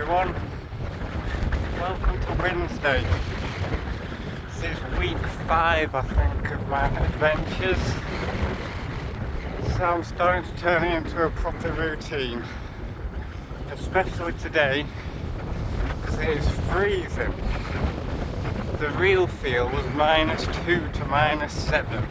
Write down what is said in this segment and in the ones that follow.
everyone. Welcome to Wednesday. This is week 5, I think, of my adventures. So I'm starting to turn it into a proper routine. Especially today, because it is freezing. The real feel was -2 to -7.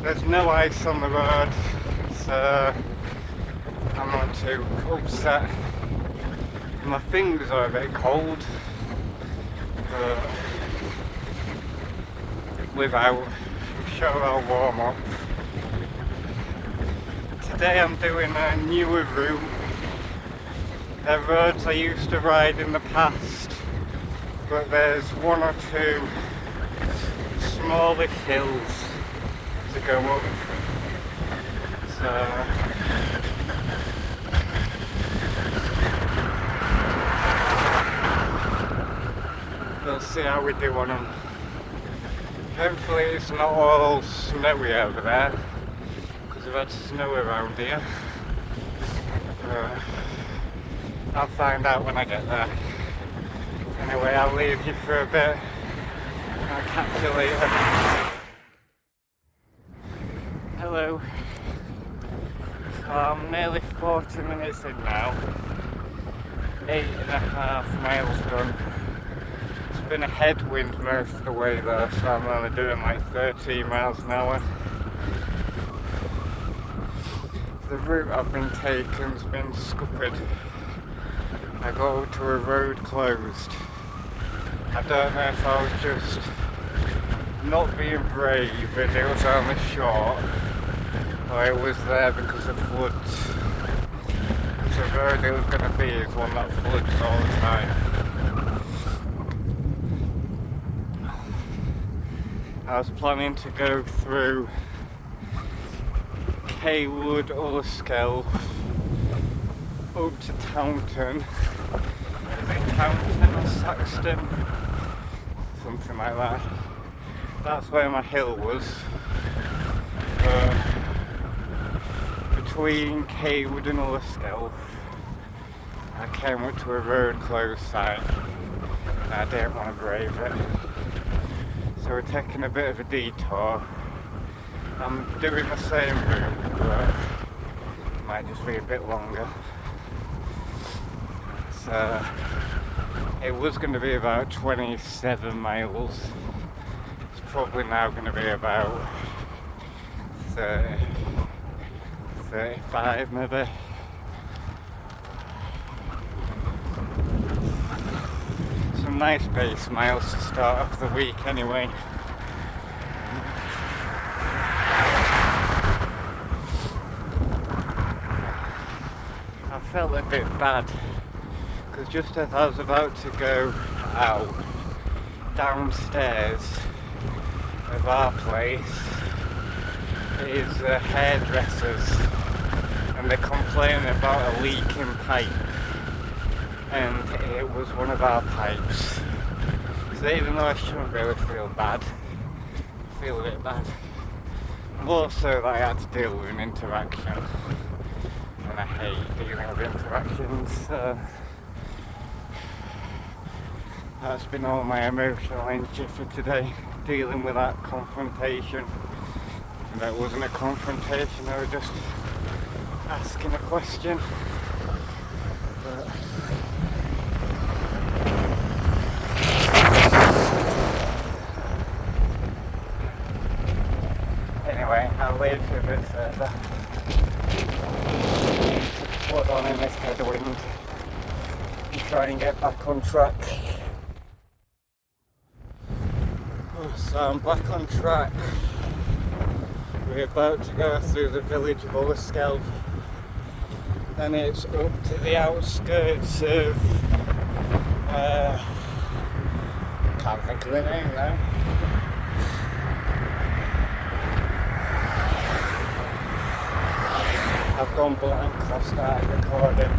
There's no ice on the road, so I'm not too upset. My fingers are a bit cold, but I'm sure I'll warm up. Today I'm doing a newer route. They're roads I used to ride in the past, but there's 1 or 2 smaller hills to go up. So we'll see how we do on them. Hopefully it's not all snowy over there, because we've had snow around here. I'll find out when I get there. Anyway, I'll leave you for a bit. I'll catch you later. Hello. So I'm nearly 40 minutes in now. 8.5 miles done. It's been a headwind most of the way though, so I'm only doing like 13 miles an hour. The route I've been taking's been scuppered. I go to a road closed. I don't know if I was just not being brave and it was only short, or it was there because of floods. Because the road it was going to be is one that floods all the time. I was planning to go through Haywood, Ullskelf, up to Taunton. Is it Taunton or Saxton? Something like that. That's where my hill was. Between Haywood and Ullskelf, I came up to a road closed sign and I didn't want to brave it. So we're taking a bit of a detour. I'm doing the same route, but it might just be a bit longer. So it was going to be about 27 miles. It's probably now going to be about 30, 35 maybe. Some nice base miles to start off the week anyway. I felt a bit bad because just as I was about to go out, downstairs of our place is a hairdresser's and they're complaining about a leaking pipe, and it was one of our pipes. So even though I shouldn't really feel bad, I feel a bit bad. More so that I had to deal with an interaction, and I hate dealing with interactions, so that's been all my emotional energy for today, dealing with that confrontation. And that wasn't a confrontation, I was just asking a question. But anyway, I'll leave you a bit further. Put on in this headwind and try and get back on track. So I'm back on track. We're about to go through the village of Ullskelf, and it's up to the outskirts of can't think of the name now. I've gone blank because I've started recording.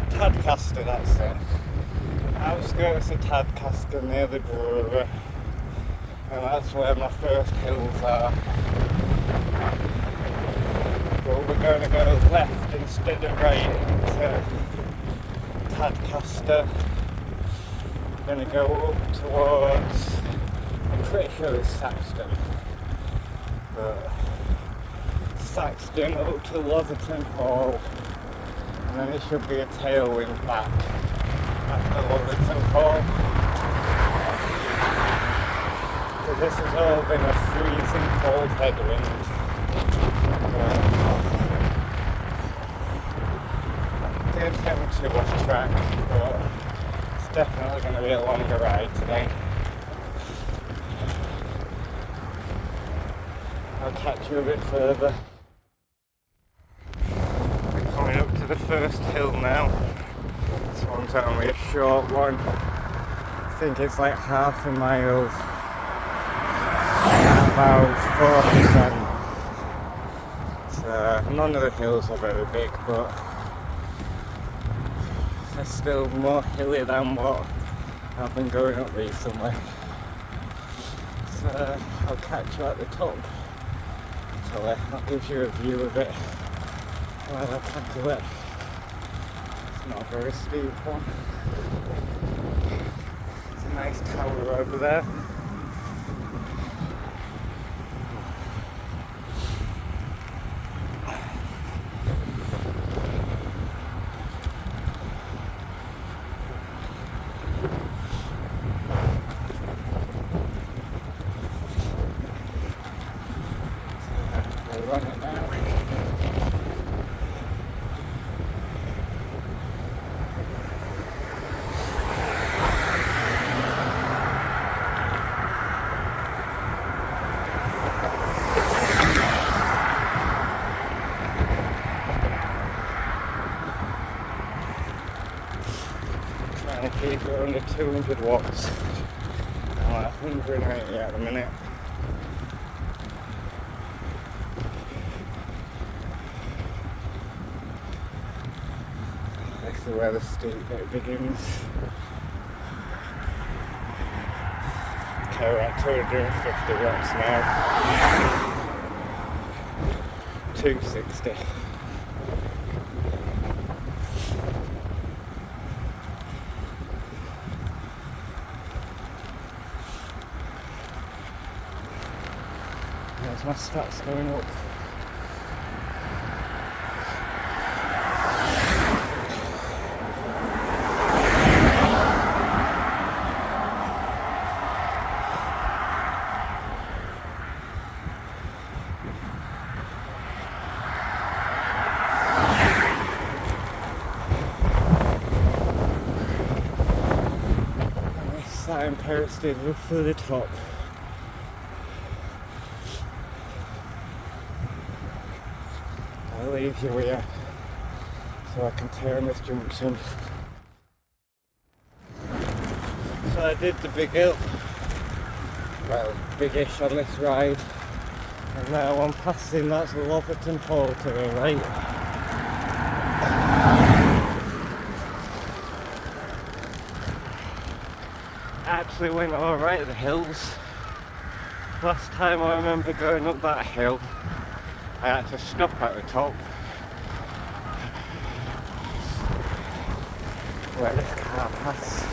Tadcaster, that's it. Outskirts of Tadcaster near the brewery, and that's where my first hills are. going to go left instead of right into Tadcaster. I'm going to go up towards, I'm pretty sure it's Saxton, but Saxton up to Lotherton Hall, and then it should be a tailwind back after Lotherton Hall. So this has all been a freezing cold headwind. Didn't take me too much track, but it's definitely going to be a longer ride today. I'll catch you a bit further. We're coming up to the first hill now. This one's only a short one. I think it's like half a mile, about 4%. None of the hills are very big, but they're still more hilly than what I've been going up recently. So I'll catch you at the top. So that gives you a view of it while I tackle it. It's not a very steep one. It's a nice tower over there. Trying to keep it under 200 watts. I'm at 180 at the minute. This is where the steep bit begins. Okay, we're at 250 watts now. 260. There's my stats going up. Signpost is for the top. I'll leave you here so I can turn this junction. So I did the big hill, well, biggish on this ride, and now I'm passing, that's Lotherton Hall to the right. Actually went alright at the hills. Last time I remember going up that hill, I had to stop at the top where this car passed.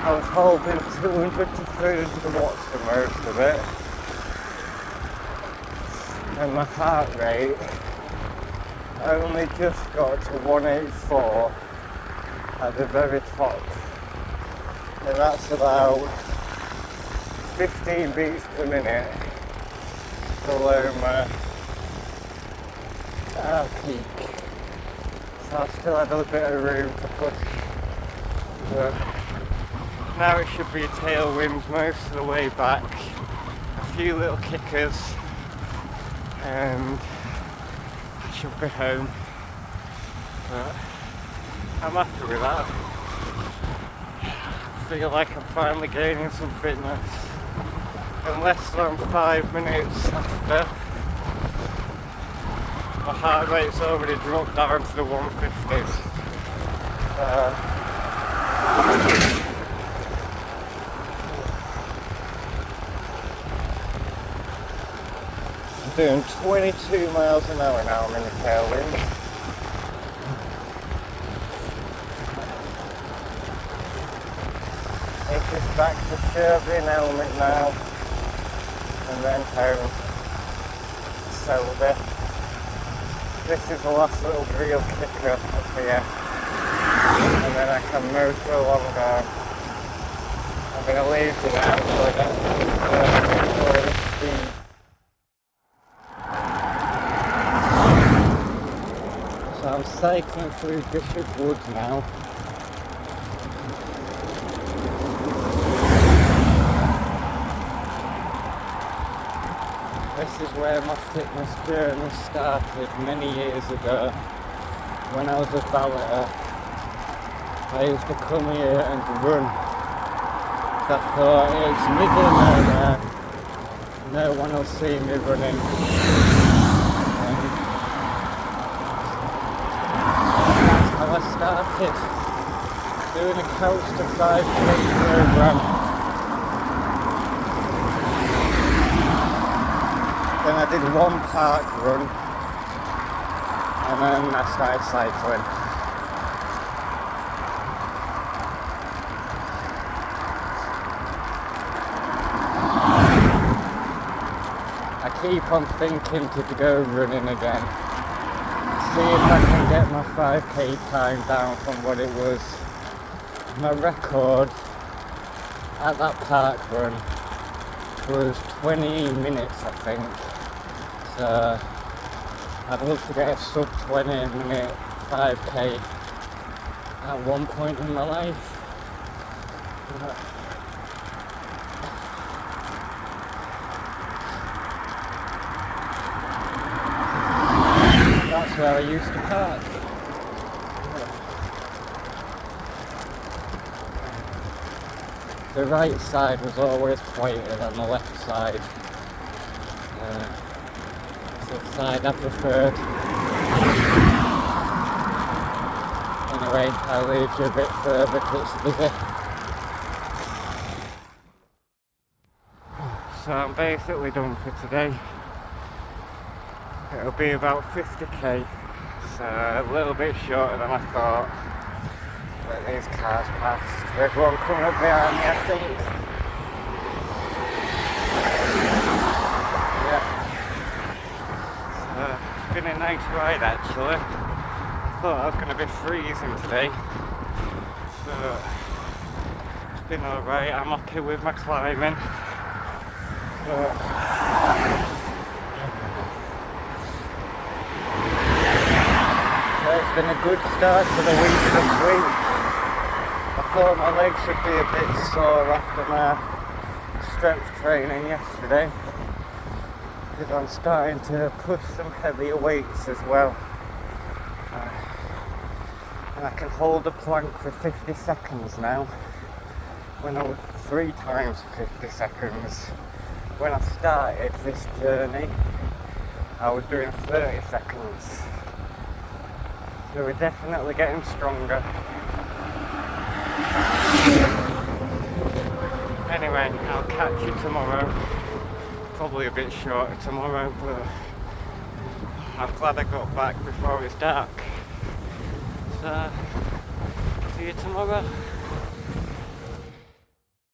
I was holding 200 to 300 watts for most of it, and my heart rate only just got to 184 at the very top, and that's about 15 beats per minute below my peak, so I still had a little bit of room to push, but now it should be a tailwind most of the way back, a few little kickers, and I should be home. But I'm happy with that. I feel like I'm finally gaining some fitness. In less than 5 minutes after, my heart rate's already dropped down to the 150s. doing 22 miles an hour now. I'm in the tailwind. It's just back to Sherburne Helmet now, and then home. Selby. This is the last little real kicker up here, and then I can move along down. I'm going to leave you now so I get speed. So I'm cycling through Bishop Woods now. This is where my fitness journey started many years ago when I was a valeter. I used to come here and run. So I thought, it's middle nowhere, no one will see me running. And that's how I started doing a couch to 5K program. Then I did one park run, and then I started cycling. I keep on thinking to go running again, see if I can get my 5K time down from what it was. My record at that park run was 20 minutes, I think. So I'd love to get a sub 20 minute 5K at one point in my life. That's where I used to park. The right side was always quieter than the left side. It's the side I preferred. Anyway, I'll leave you a bit further because it's busy. So I'm basically done for today. It'll be about 50k, so a little bit shorter than I thought. Let these cars past. There's one coming up behind me, I think. Yeah. It's been a nice ride actually. I thought I was going to be freezing today. So it's been alright. I'm happy with my climbing. So it's been a good start to the week this week. I thought my legs should be a bit sore after my strength training yesterday, because I'm starting to push some heavier weights as well. And I can hold a plank for 50 seconds now, when I was 3 times 50 seconds. When I started this journey, I was doing 30 seconds. So we're definitely getting stronger. Anyway, I'll catch you tomorrow. Probably a bit shorter tomorrow, but I'm glad I got back before it's dark. So, see you tomorrow.